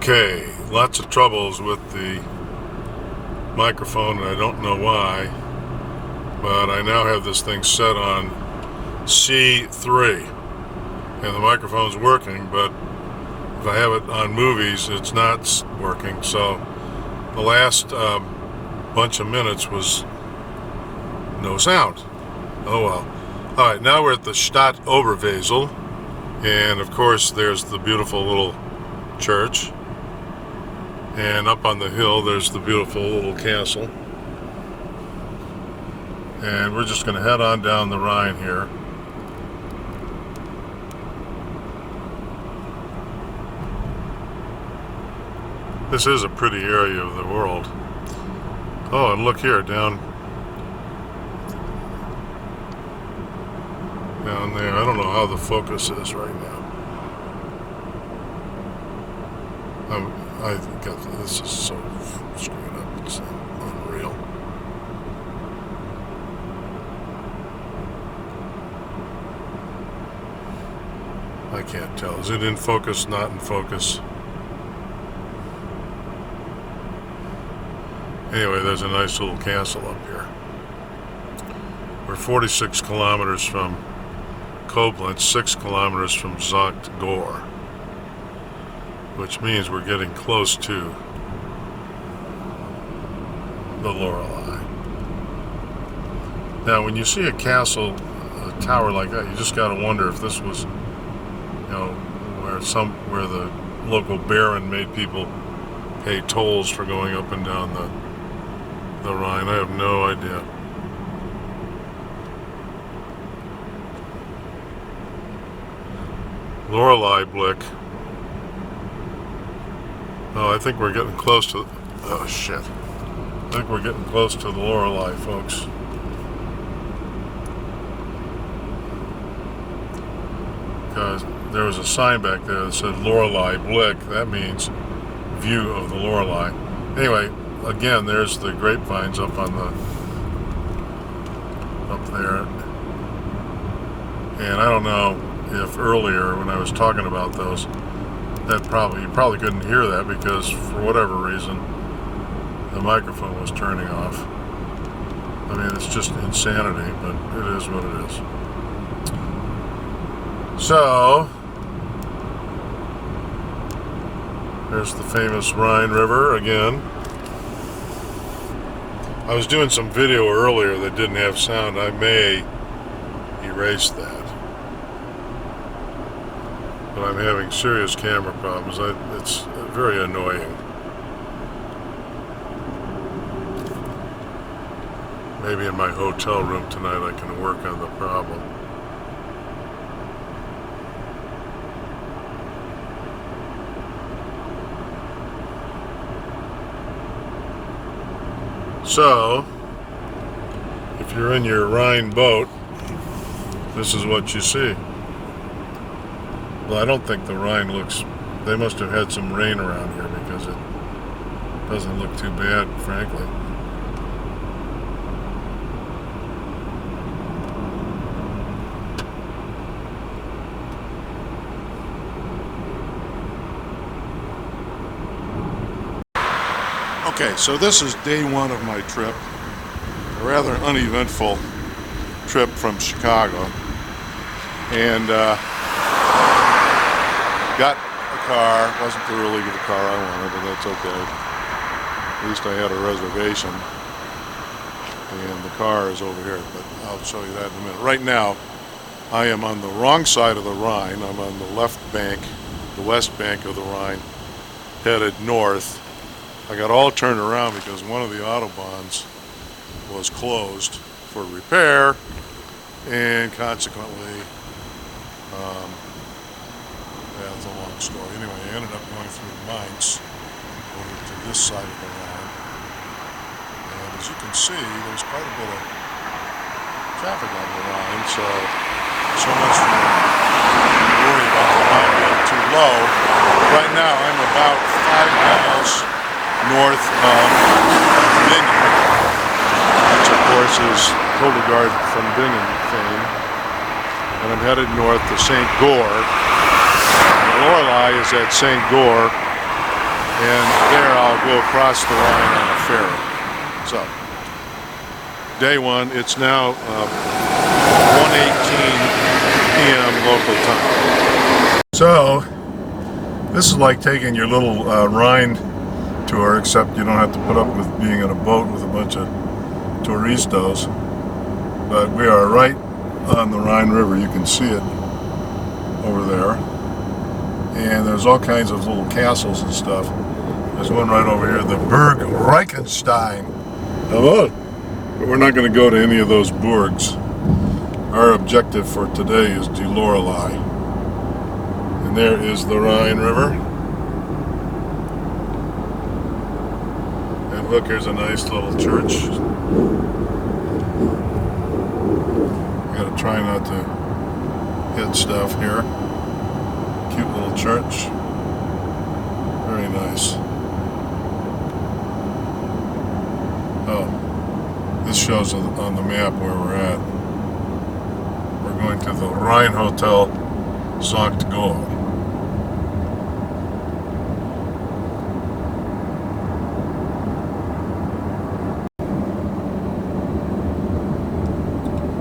Okay, lots of troubles with the microphone, and I don't know why, but I now have this thing set on C3, and the microphone's working, but if I have it on movies, it's not working. So the last bunch of minutes was no sound. Oh well. Alright, now we're at the Stadt Oberwesel, and of course there's the beautiful little church, and up on the hill there's the beautiful little castle, and we're just going to head on down the Rhine here. This is a pretty area of the world. Oh, and look here, down there. I don't know how the focus is right now. I got this is so screwed up. It's unreal. I can't tell. Is it in focus? Not in focus? Anyway, there's a nice little castle up here. We're 46 kilometers from Koblenz, 6 kilometers from St. Goar, which means we're getting close to the Lorelei. Now, when you see a castle, a tower like that, you just got to wonder if this was, where the local baron made people pay tolls for going up and down the Rhine. I have no idea. Lorelei Blick. Oh, I think we're getting close to... Oh, shit. I think we're getting close to the Lorelei, folks. Because there was a sign back there that said Lorelei Blick. That means view of the Lorelei. Anyway, again, there's the grapevines up there. And I don't know if earlier when I was talking about those, you probably couldn't hear that because for whatever reason the microphone was turning off. I mean, it's just insanity, but it is what it is. So there's the famous Rhine River again. I was doing some video earlier that didn't have sound. I may erase that, but I'm having serious camera problems. It's very annoying. Maybe in my hotel room tonight I can work on the problem. So, if you're in your Rhine boat, this is what you see. Well, I don't think the Rhine looks... They must have had some rain around here because it doesn't look too bad, frankly. Okay, so this is day one of my trip. A rather uneventful trip from Chicago. And got a car. Wasn't really the car I wanted, but that's okay. At least I had a reservation. And the car is over here, but I'll show you that in a minute. Right now, I am on the wrong side of the Rhine. I'm on the left bank, the west bank of the Rhine, headed north. I got all turned around because one of the autobahns was closed for repair, and consequently, that's a long story. Anyway, I ended up going through Mainz over to this side of the Rhine, and as you can see, there's quite a bit of traffic on the Rhine, so much for worry about the Rhine being too low. Right now, I'm about 5 miles north of Bingen, which of course is Hildegard from Bingen fame, and I'm headed north to St. Goar. Lorelei is at St. Goar, will cross the Rhine on a ferry. So, day one, it's now 1:18 p.m. local time. So, this is like taking your little Rhine tour, except you don't have to put up with being in a boat with a bunch of turistos. But we are right on the Rhine River. You can see it over there. And there's all kinds of little castles and stuff. There's one right over here, the Burg Reichenstein. Hello. But we're not going to go to any of those burgs. Our objective for today is the Lorelei. And there is the Rhine River. And look, here's a nice little church. Gotta try not to hit stuff here. Cute little church. Very nice. Oh, this shows on the map where we're at. We're going to the Rhine Hotel St. Goar.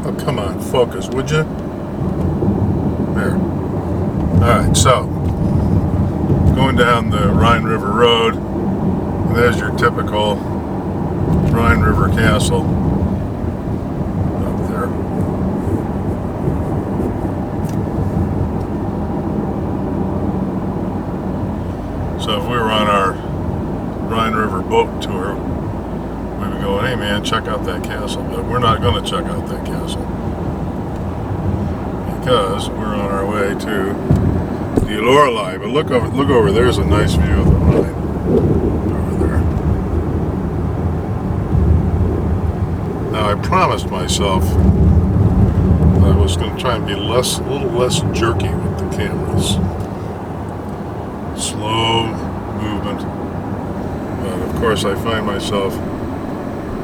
Oh, come on, focus, would you? There. Alright, so, going down the Rhine River Road, and there's your typical Rhine River Castle up there. So if we were on our Rhine River boat tour, we'd be going, hey man, check out that castle. But we're not going to check out that castle, because we're on our way to the Lorelei. But look over, there's a nice view of the Rhine over there. Now I promised myself that I was going to try and be a little less jerky with the cameras. Slow movement. But of course I find myself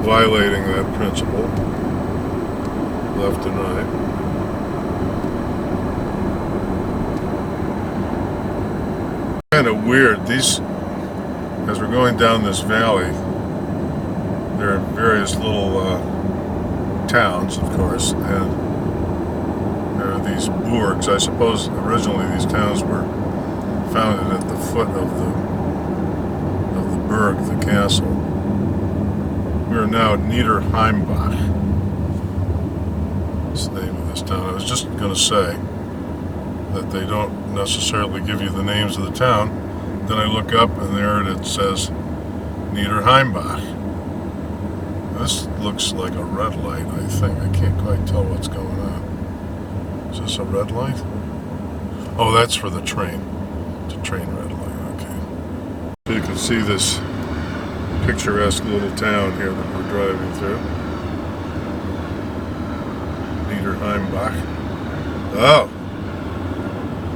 violating that principle, left and right. Kind of weird. These, as we're going down this valley, there are various little towns, of course, and there are these burgs. I suppose originally these towns were founded at the foot of the burg, the castle. We are now at Niederheimbach. That's the name of this town. I was just going to say that they don't necessarily give you the names of the town. Then I look up and there it says Niederheimbach. This looks like a red light, I think. I can't quite tell what's going on. Is this a red light? Oh, that's for the train. It's a train red light, okay. So you can see this picturesque little town here that we're driving through. Niederheimbach. Oh!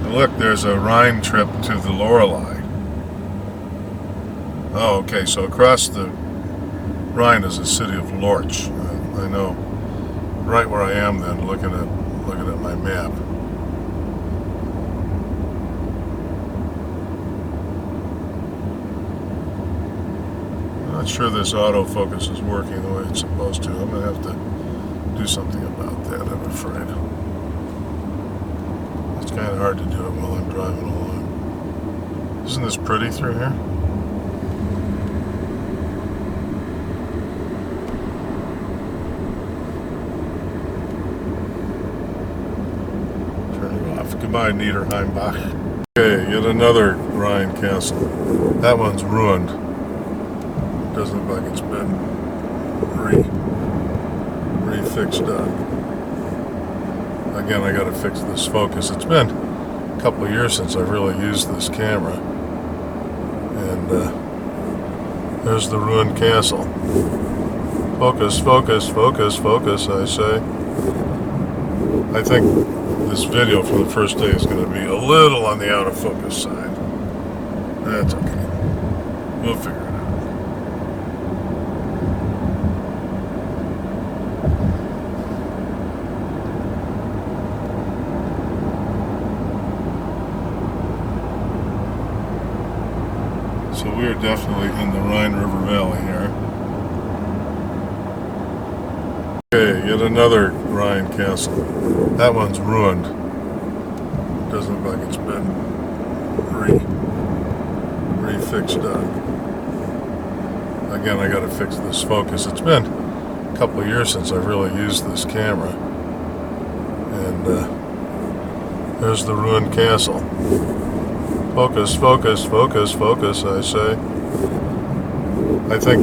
And look, there's a Rhine trip to the Lorelei. Oh, okay, so across the Rhine is the city of Lorch. I know right where I am then, looking at my map. I'm not sure this autofocus is working the way it's supposed to. I'm going to have to do something about that, I'm afraid. It's kind of hard to do it while I'm driving along. Isn't this pretty through here? Goodbye, Niederheimbach. Okay, yet another Rhine castle. That one's ruined. Doesn't look like it's been refixed up. Again, I gotta fix this focus. It's been a couple of years since I've really used this camera. And there's the ruined castle. Focus, focus, focus, focus, I say. I think this video for the first day is going to be a little on the out of focus side. That's okay. We'll figure it out. So we are definitely in the Rhine River Valley here. Okay, yet another Rhine castle. That one's ruined. Doesn't look like it's been refixed up. Again, I gotta fix this focus. It's been a couple of years since I've really used this camera. And there's the ruined castle. Focus, focus, focus, focus, I say. I think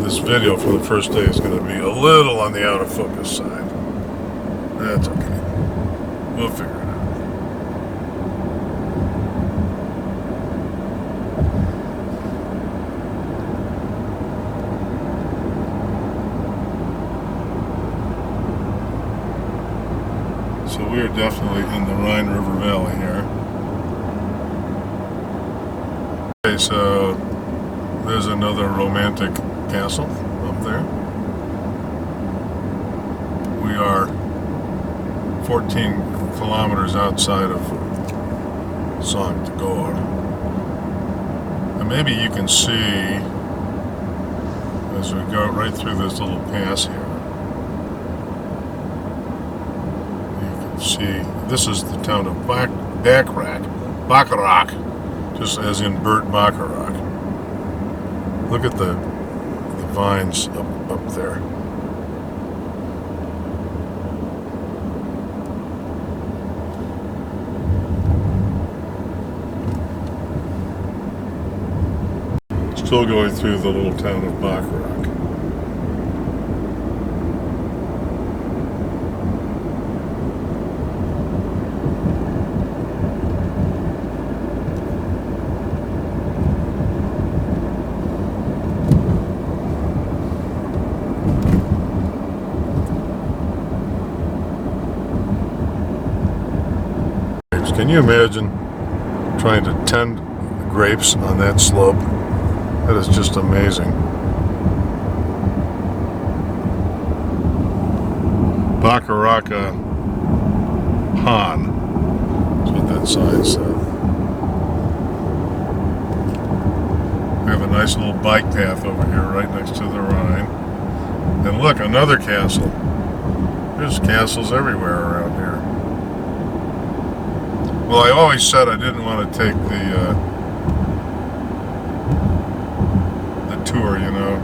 this video for the first day is going to be a little on the out of focus side. That's okay. We'll figure it out. So we are definitely in the Rhine River Valley here. Okay, so there's another romantic castle up there. We are 14 kilometers outside of Goar. And maybe you can see, as we go right through this little pass here, you can see this is the town of Bacharach, just as in Burt Bacharach. Look at the vines up there. Still going through the little town of Bacharach. Can you imagine trying to tend grapes on that slope? That is just amazing. Bacharaka Han is what that sign said. We have a nice little bike path over here right next to the Rhine. And look, another castle. There's castles everywhere around here. Well, I always said I didn't want to take the tour, you know,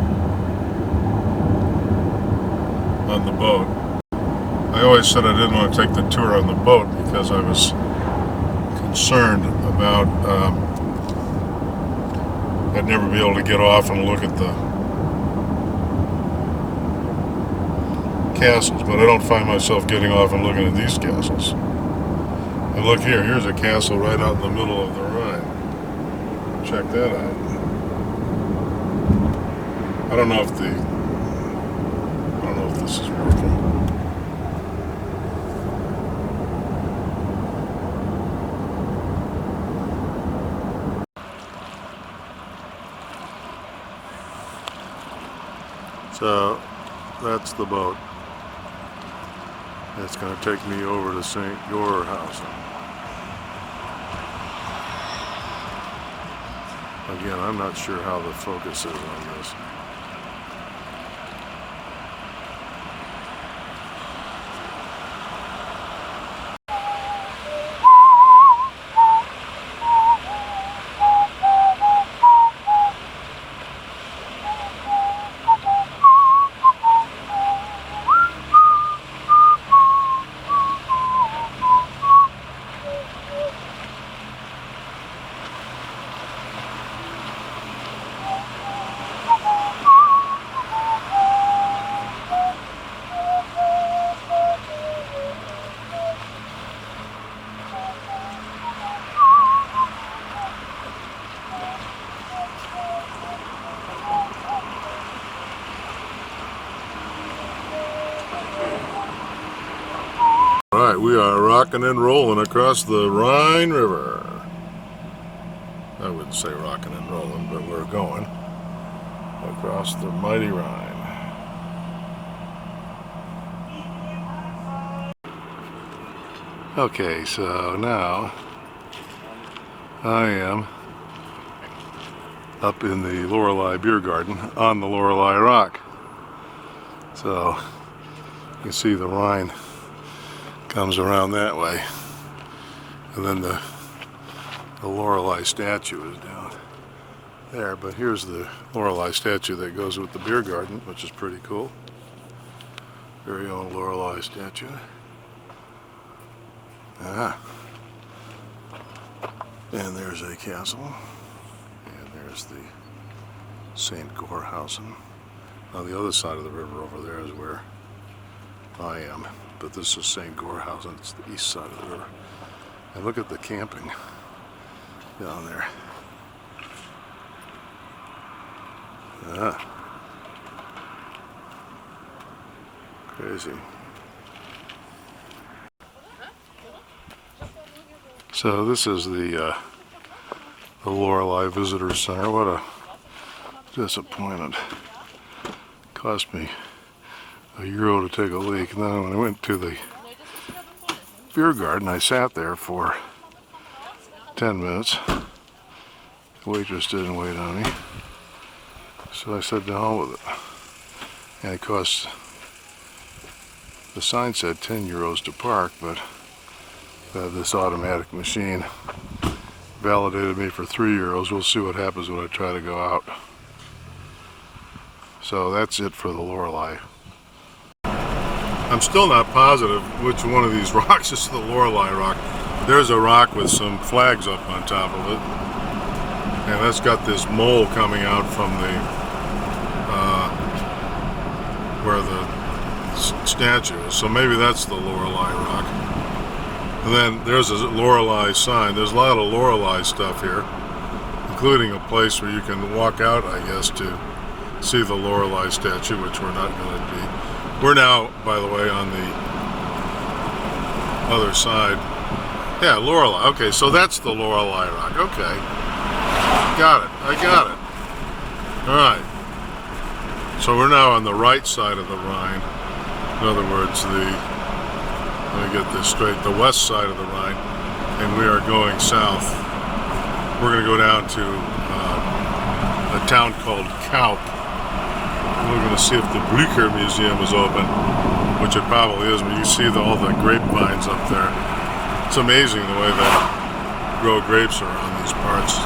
on the boat. I always said I didn't want to take the tour on the boat because I was concerned about I'd never be able to get off and look at the castles, but I don't find myself getting off and looking at these castles. And look here, here's a castle right out in the middle of the Rhine. Check that out. I don't know if this is working. So that's the boat. It's going to take me over to St. Goar House. Again, I'm not sure how the focus is on this. Alright, we are rocking and rolling across the Rhine River. I wouldn't say rocking and rolling, but we're going across the mighty Rhine. Okay, so now I am up in the Lorelei beer garden on the Lorelei rock. So you can see the Rhine comes around that way, and then the Lorelei statue is down there. But here's the Lorelei statue that goes with the beer garden, which is pretty cool. Very own Lorelei statue. And there's a castle, and there's the St. Goar house. On the other side of the river over there is where I am, but this is St. Goar house, and it's the east side of the river. And look at the camping down there. Crazy. So this is the Lorelei Visitor Center. What a disappointment. Cost me €1 to take a leak. And then when I went to the beer garden, I sat there for 10 minutes. The waitress didn't wait on me, so I said to hell with it. And it cost, the sign said €10 to park, but this automatic machine validated me for €3. We'll see what happens when I try to go out. So that's it for the Lorelei. I'm still not positive which one of these rocks is the Lorelei rock. There's a rock with some flags up on top of it, and that's got this mole coming out from the where the statue is. So maybe that's the Lorelei rock. And then there's a Lorelei sign. There's a lot of Lorelei stuff here, including a place where you can walk out, I guess, to see the Lorelei statue, which we're not going to be. We're now, by the way, on the other side. Yeah, Lorelei. Okay, so that's the Lorelei rock. Okay. Got it. I got it. All right. So we're now on the right side of the Rhine. In other words, let me get this straight, the west side of the Rhine, and we are going south. We're going to go down to a town called Kaup. We're going to see if the Blücher Museum is open, which it probably is, but you see all the grapevines up there. It's amazing the way they grow grapes around these parts.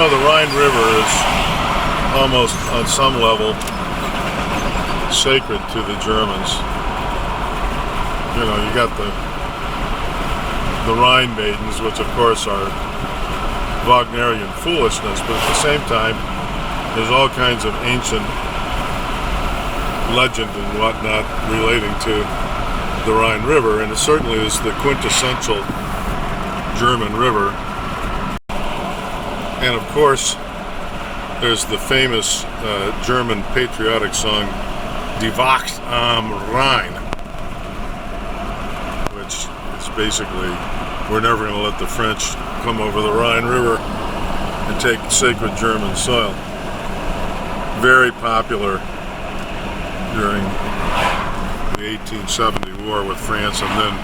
The Rhine River is almost on some level sacred to the Germans. You know, you got the Rhine maidens, which of course are Wagnerian foolishness, but at the same time, there's all kinds of ancient legend and whatnot relating to the Rhine River, and it certainly is the quintessential German river. And of course, there's the famous German patriotic song, Die Wacht am Rhein, which is basically, we're never going to let the French come over the Rhine River and take sacred German soil. Very popular during the 1870 war with France, and then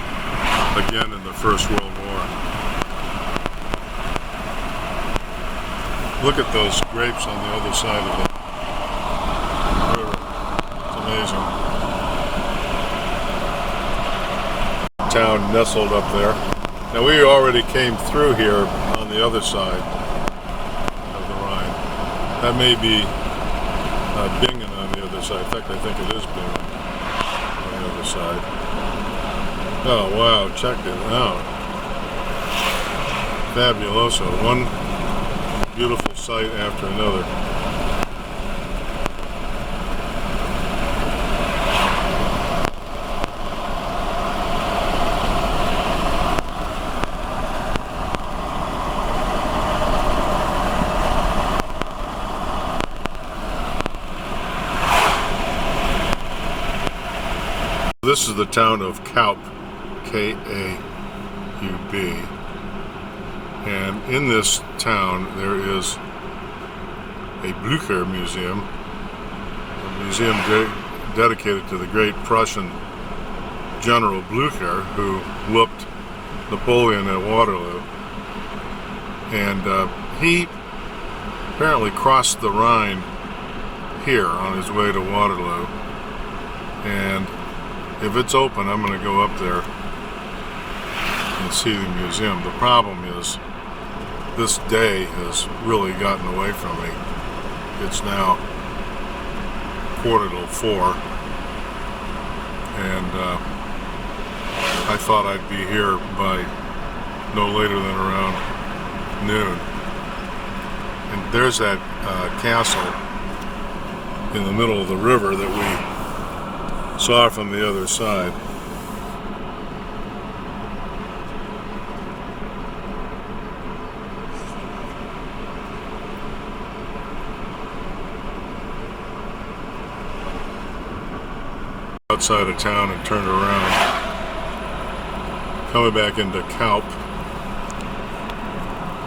again in the First World War. Look at those grapes on the other side of the river. It's amazing. Town nestled up there. Now we already came through here on the other side of the Rhine. That may be Bingen on the other side. In fact, I think it is Bingen on the other side. Oh wow, check it out. Fabuloso. One beautiful sight after another. This is the town of Kaup, K-A-U-B. And in this town there is a Blücher Museum, a museum dedicated to the great Prussian General Blücher, who whooped Napoleon at Waterloo. And he apparently crossed the Rhine here on his way to Waterloo. And if it's open, I'm going to go up there and see the museum. The problem is this day has really gotten away from me. It's now 4:45, and I thought I'd be here by no later than around noon. And there's that castle in the middle of the river that we saw from the other side. Outside of town and turned around, coming back into Kaup.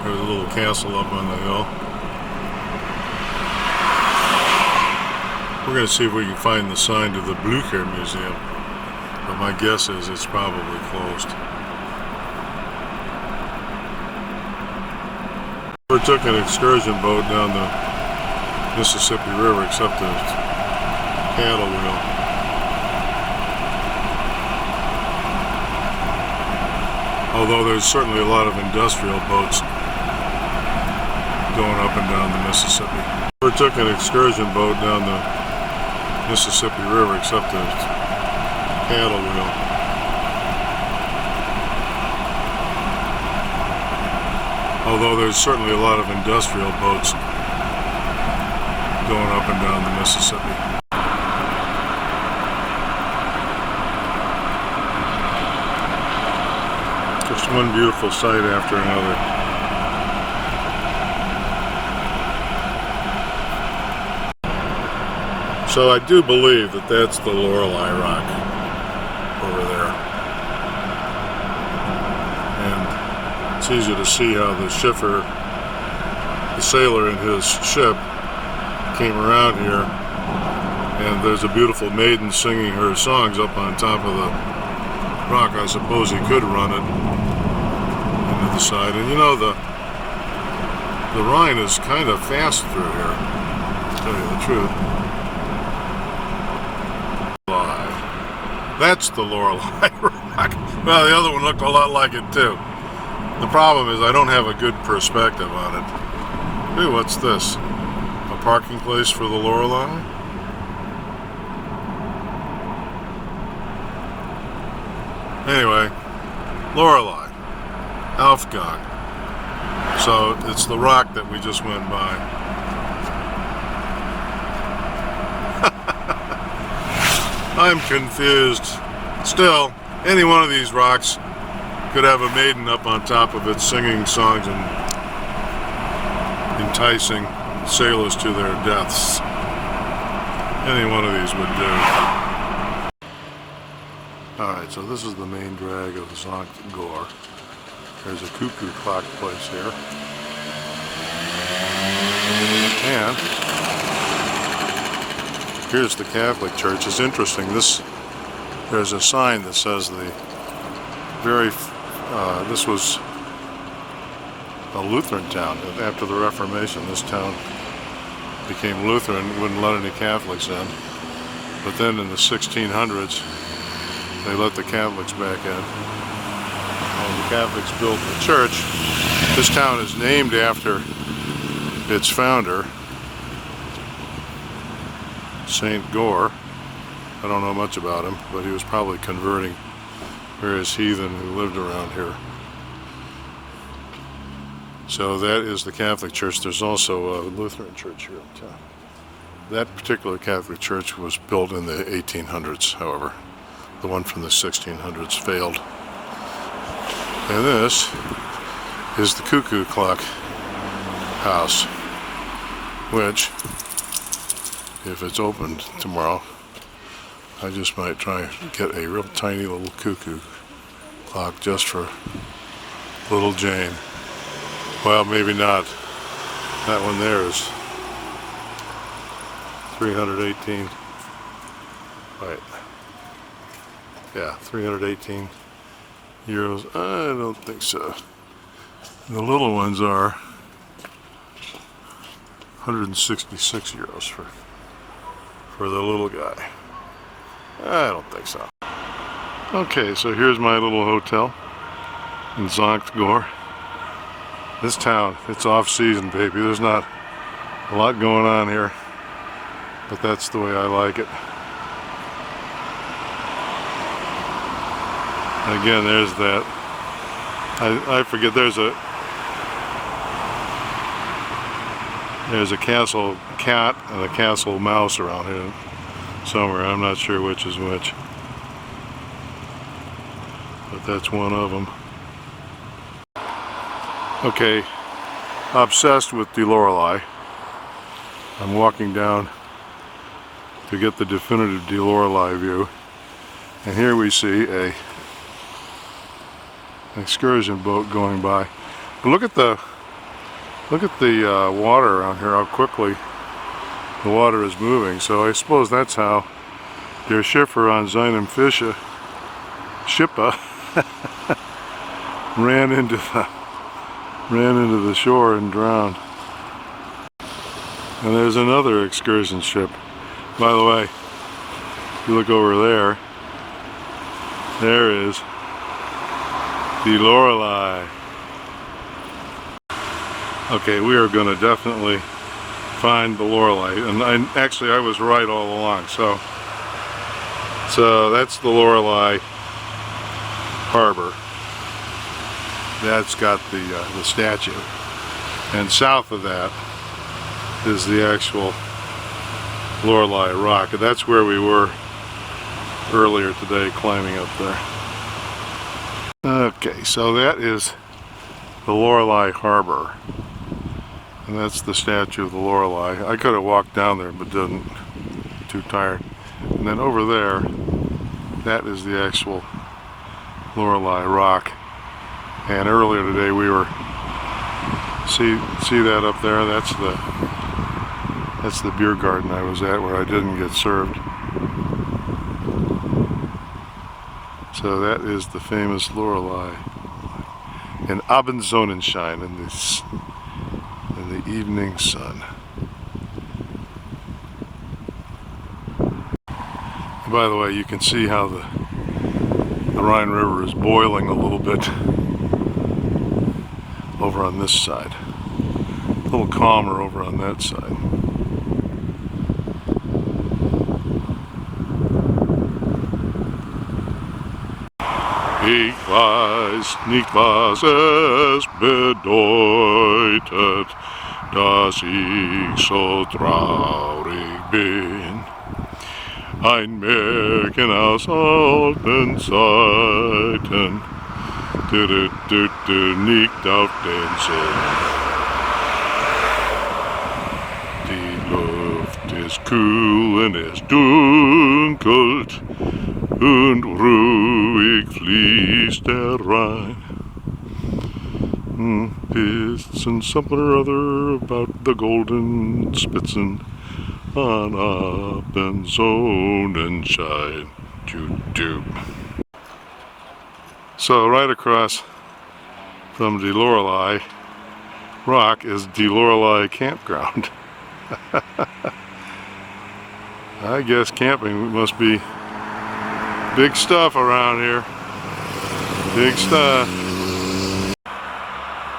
There's a little castle up on the hill. We're going to see if we can find the sign to the Blücher Museum, but my guess is it's probably closed. We took an excursion boat down the Mississippi River, except the paddle wheel. Although there's certainly a lot of industrial boats going up and down the Mississippi. We took an excursion boat down the Mississippi River, except the paddle wheel. Although there's certainly a lot of industrial boats going up and down the Mississippi. Just one beautiful sight after another. So I do believe that that's the Lorelei Rock over there. And it's easy to see how the schiffer, the sailor in his ship, came around here, and there's a beautiful maiden singing her songs up on top of the rock. I suppose he could run it into the side. And you know, the Rhine is kind of fast through here, to tell you the truth. That's the Lorelei Rock. Well, the other one looked a lot like it too. The problem is I don't have a good perspective on it. Hey, what's this? A parking place for the Lorelei? Anyway, Lorelei, Aufgang. So it's the rock that we just went by. I'm confused. Still, any one of these rocks could have a maiden up on top of it singing songs and enticing sailors to their deaths. Any one of these would do. Alright, so this is the main drag of St. Goar. There's a cuckoo clock place here. And here's the Catholic Church. It's interesting. There's a sign that says this was a Lutheran town. After the Reformation, this town became Lutheran, wouldn't let any Catholics in. But then in the 1600s, they let the Catholics back in. And the Catholics built the church. This town is named after its founder, St. Goar. I don't know much about him, but he was probably converting various heathen who lived around here. So that is the Catholic Church. There's also a Lutheran church here in town. That particular Catholic church was built in the 1800s, however. The one from the 1600s failed. And this is the Cuckoo Clock House, which, if it's opened tomorrow, I just might try and get a real tiny little cuckoo clock just for little Jane. Well, maybe not. That one there is 318. Wait. Yeah, 318 euros. I don't think so. The little ones are 166 euros for the little guy. I don't think so. Okay, so here's my little hotel in Goar. This town, it's off season, baby. There's not a lot going on here, but that's the way I like it. Again, there's that. I forget. There's a castle cat and a castle mouse around here somewhere. I'm not sure which is which, but that's one of them. Okay, obsessed with the Lorelei. I'm walking down to get the definitive Lorelei view, and here we see an excursion boat going by. But look at the water around here, how quickly the water is moving. So I suppose that's how der Schiffer on seinem Schipper ran into the shore and drowned. And there's another excursion ship. By the way, if you look over there, there is the Lorelei. Okay, we are going to definitely find the Lorelei, and I was right all along. So that's the Lorelei harbor. That's got the statue, and south of that is the actual Lorelei rock, and that's where we were earlier today, climbing up there. Okay, so that is the Lorelei harbor, and that's the statue of the Lorelei. I could have walked down there, but didn't. Too tired. And then over there, that is the actual Lorelei rock. And earlier today we were see that up there. That's the beer garden I was at, where I didn't get served. So that is the famous Lorelei in Abendsonnenschein, in the evening sun. And by the way, you can see how the Rhine River is boiling a little bit over on this side. A little calmer over on that side. Ich weiß nicht, was es bedeutet, dass ich so traurig bin. Ein Märchen aus alten Zeiten, nicht auf den Sinn. Die Luft ist kühl und es dunkelt, und ruhig fließt der Rhein. It's something or other about the golden Spitzen on Abendsonnenschein. Doo-doo. So right across from the Lorelei rock is the Lorelei campground. I guess camping must be big stuff around here. Big stuff.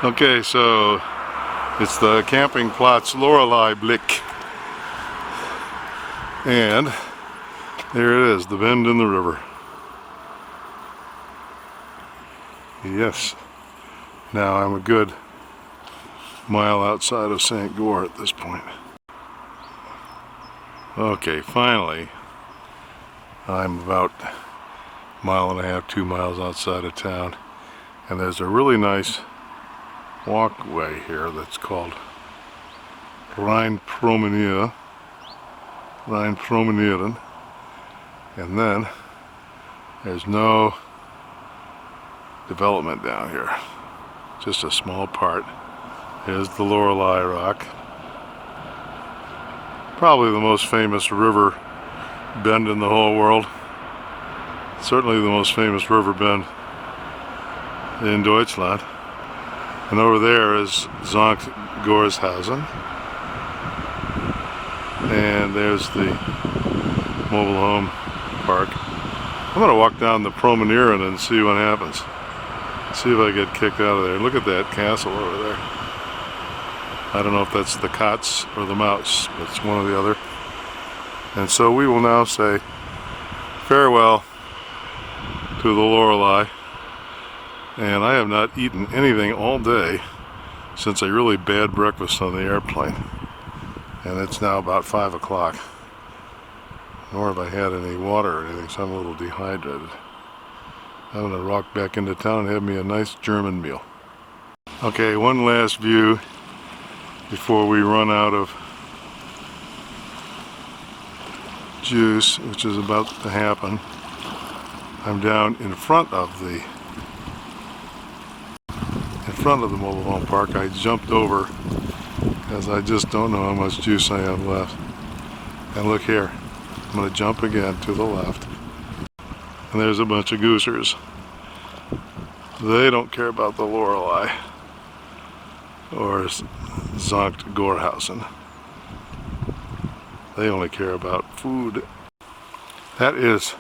Okay, so it's the camping Platz Lorelei Blick. And there it is, the bend in the river. Yes. Now I'm a good mile outside of St. Goar at this point. Okay, finally, I'm about a mile and a half, 2 miles outside of town, and there's a really nice walkway here that's called Rheinpromenade, and then there's no development down here, just a small part. Here's the Lorelei rock, probably the most famous river bend in the whole world. Certainly the most famous river bend in Deutschland. And over there is St. Gorshausen. And there's the mobile home park. I'm going to walk down the Promenade and see what happens. See if I get kicked out of there. Look at that castle over there. I don't know if that's the Katz or the Mouse, but it's one or the other. And so we will now say farewell to the Lorelei. And I have not eaten anything all day since a really bad breakfast on the airplane. And it's now about 5 o'clock. Nor have I had any water or anything, so I'm a little dehydrated. I'm going to rock back into town and have me a nice German meal. Okay, one last view before we run out of juice, which is about to happen. I'm down in front of the mobile home park. I jumped over because I just don't know how much juice I have left. And look here, I'm going to jump again to the left. And there's a bunch of goosers. They don't care about the Lorelei or St. Gorshausen. They only care about food. That is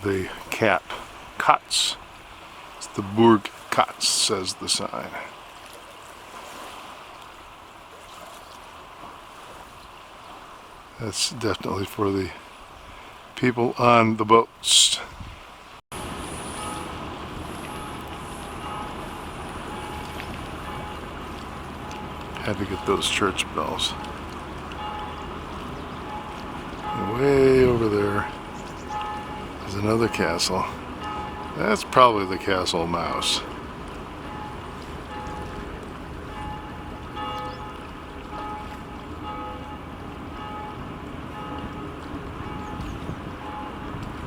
the Katz. It's the Burg Katz, says the sign. That's definitely for the people on the boats. Had to get those church bells. And way over there is another castle. That's probably the Castle Mouse.